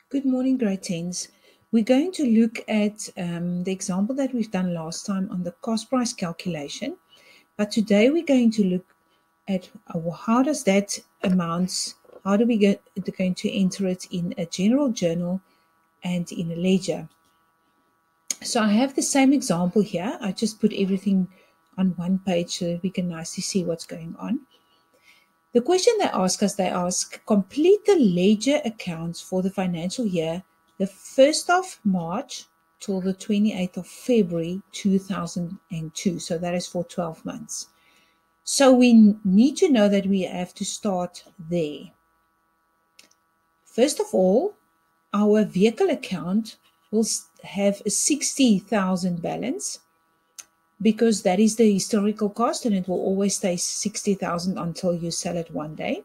Good morning, grade 10s. We're going to look at the example that we've done last time on the cost price calculation. But today we're going to look at how does that amounts, how do we going to enter it in a general journal and in a ledger. So I have the same example here. I just put everything on one page so that we can nicely see what's going on. The question they ask, complete the ledger accounts for the financial year, the 1st of March till the 28th of February 2002. So that is for 12 months. So we need to know that we have to start there. First of all, our vehicle account will have a 60,000 balance because that is the historical cost and it will always stay 60,000 until you sell it one day.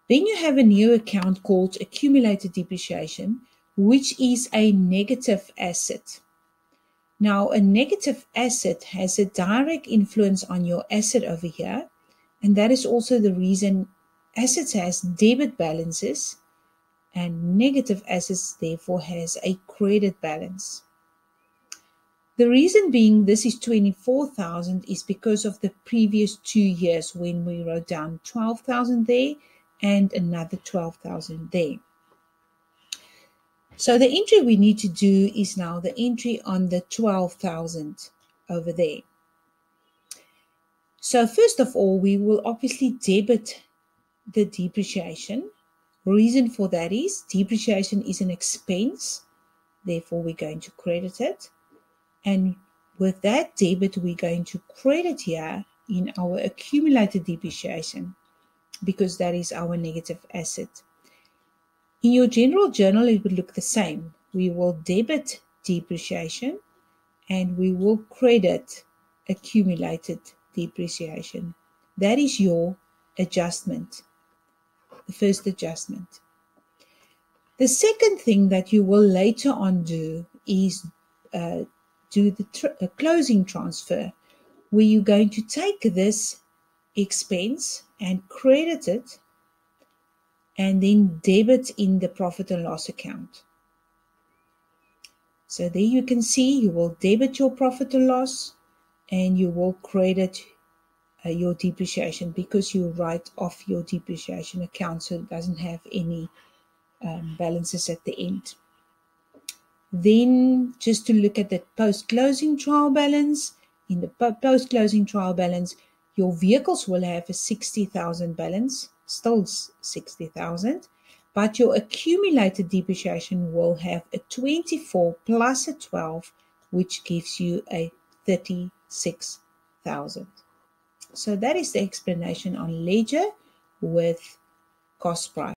Then you have a new account called accumulated depreciation, which is a negative asset. Now, a negative asset has a direct influence on your asset over here, and that is also the reason assets has debit balances and negative assets therefore has a credit balance. The reason being this is 24,000 is because of the previous 2 years when we wrote down 12,000 there and another 12,000 there. So the entry we need to do is now the entry on the 12,000 over there. So first of all, we will obviously debit the depreciation. Reason for that is depreciation is an expense, therefore we're going to credit it. And with that debit, we're going to credit here in our accumulated depreciation because that is our negative asset. In your general journal, it would look the same. We will debit depreciation and we will credit accumulated depreciation. That is your adjustment, the first adjustment. The second thing that you will later on do is do the closing transfer, where you're going to take this expense and credit it and then debit in the profit and loss account. So there you can see you will debit your profit and loss and you will credit your depreciation because you write off your depreciation account so it doesn't have any balances at the end. Then just to look at the post-closing trial balance, in the post-closing trial balance, your vehicles will have a 60,000 balance, still 60,000, but your accumulated depreciation will have a 24 plus a 12, which gives you a 36,000. So that is the explanation on ledger with cost price.